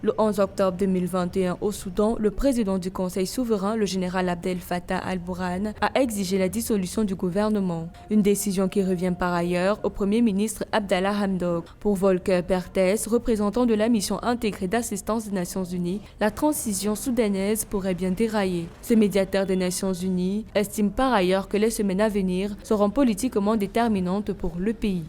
Le 11 octobre 2021, au Soudan, le président du Conseil souverain, le général Abdel Fattah al-Burhan, a exigé la dissolution du gouvernement. Une décision qui revient par ailleurs au Premier ministre Abdallah Hamdok. Pour Volker Perthes, représentant de la mission intégrée d'assistance des Nations Unies, la transition soudanaise pourrait bien dérailler. Ce médiateur des Nations Unies estime par ailleurs que les semaines à venir seront politiquement déterminantes pour le pays.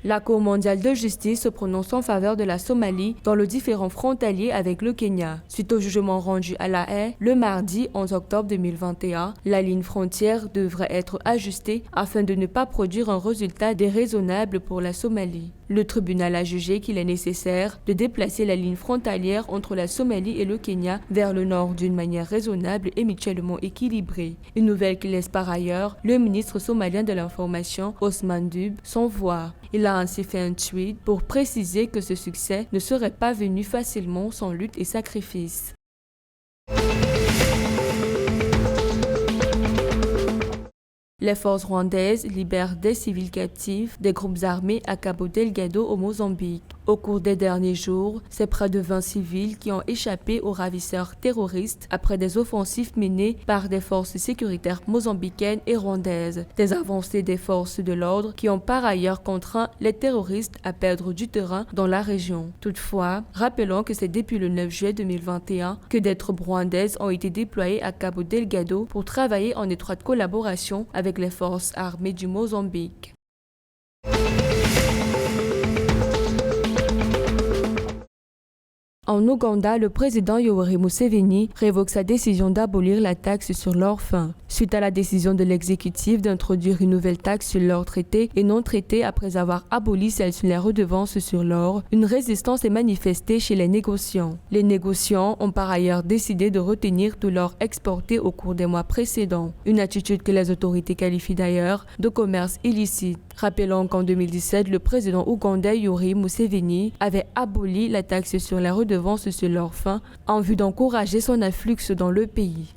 La Cour mondiale de justice se prononce en faveur de la Somalie dans le différend frontalier avec le Kenya. Suite au jugement rendu à La Haye le mardi 11 octobre 2021, la ligne frontière devrait être ajustée afin de ne pas produire un résultat déraisonnable pour la Somalie. Le tribunal a jugé qu'il est nécessaire de déplacer la ligne frontalière entre la Somalie et le Kenya vers le nord d'une manière raisonnable et mutuellement équilibrée. Une nouvelle qui laisse par ailleurs le ministre somalien de l'Information, Osman Dube, sans voix. Il a ainsi fait un tweet pour préciser que ce succès ne serait pas venu facilement sans lutte et sacrifice. Les forces rwandaises libèrent des civils captifs des groupes armés à Cabo Delgado au Mozambique. Au cours des derniers jours, c'est près de 20 civils qui ont échappé aux ravisseurs terroristes après des offensives menées par des forces sécuritaires mozambicaines et rwandaises. Des avancées des forces de l'ordre qui ont par ailleurs contraint les terroristes à perdre du terrain dans la région. Toutefois, rappelons que c'est depuis le 9 juillet 2021 que des troupes rwandaises ont été déployées à Cabo Delgado pour travailler en étroite collaboration avec les forces armées du Mozambique. En Ouganda, le président Yoweri Museveni révoque sa décision d'abolir la taxe sur l'or fin. Suite à la décision de l'exécutif d'introduire une nouvelle taxe sur l'or traité et non traité après avoir aboli celle sur les redevances sur l'or, une résistance est manifestée chez les négociants. Les négociants ont par ailleurs décidé de retenir tout l'or exporté au cours des mois précédents, une attitude que les autorités qualifient d'ailleurs de commerce illicite. Rappelons qu'en 2017, le président ougandais Yoweri Museveni avait aboli la taxe sur les redevances sur l'or fin en vue d'encourager son afflux dans le pays.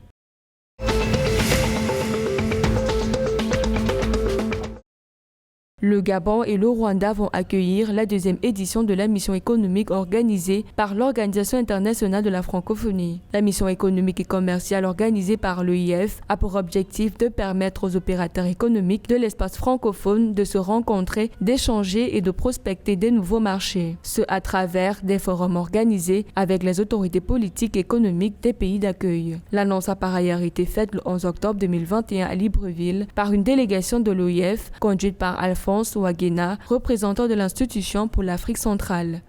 Le Gabon et le Rwanda vont accueillir la deuxième édition de la mission économique organisée par l'Organisation internationale de la francophonie. La mission économique et commerciale organisée par l'EIF a pour objectif de permettre aux opérateurs économiques de l'espace francophone de se rencontrer, d'échanger et de prospecter des nouveaux marchés. Ce à travers des forums organisés avec les autorités politiques et économiques des pays d'accueil. L'annonce a par ailleurs été faite le 11 octobre 2021 à Libreville par une délégation de l'OIF conduite par Alphonse Ouagena, représentant de l'institution pour l'Afrique centrale.